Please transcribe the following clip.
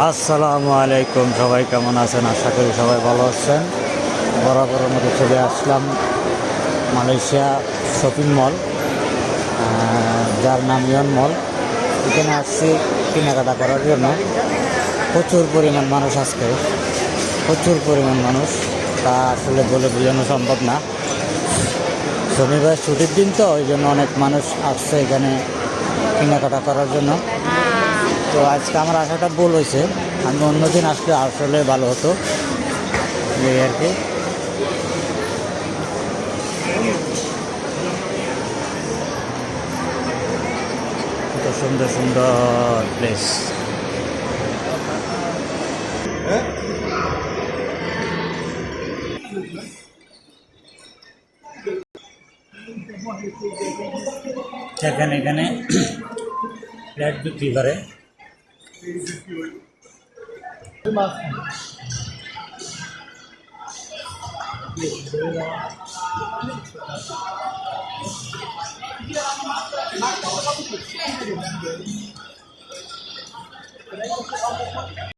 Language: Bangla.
আসসালামু আলাইকুম, সবাই কেমন আছেন? আশা করি সবাই ভালো আছেন। বরাবরের মতো চলে আসলাম মালয়েশিয়া শপিং মল, যার নাম ইয়ন মল। এখানে আসছি কেনাকাটা করার জন্য। প্রচুর পরিমাণ মানুষ, আজকে প্রচুর পরিমাণ মানুষ, তা আসলে বলে বোঝানো সম্ভব না। শনিবার ছুটির দিন তো, ওই জন্য অনেক মানুষ আসছে এখানে কেনাকাটা করার জন্য। তো আজকে আমার আসাটা ভুল হয়েছে, আমি অন্যদিন আসলে আসলে ভালো হতো, এই আর কি। কত সুন্দর সুন্দর প্লেস। এখানে ফ্ল্যাট বিক্রি করে।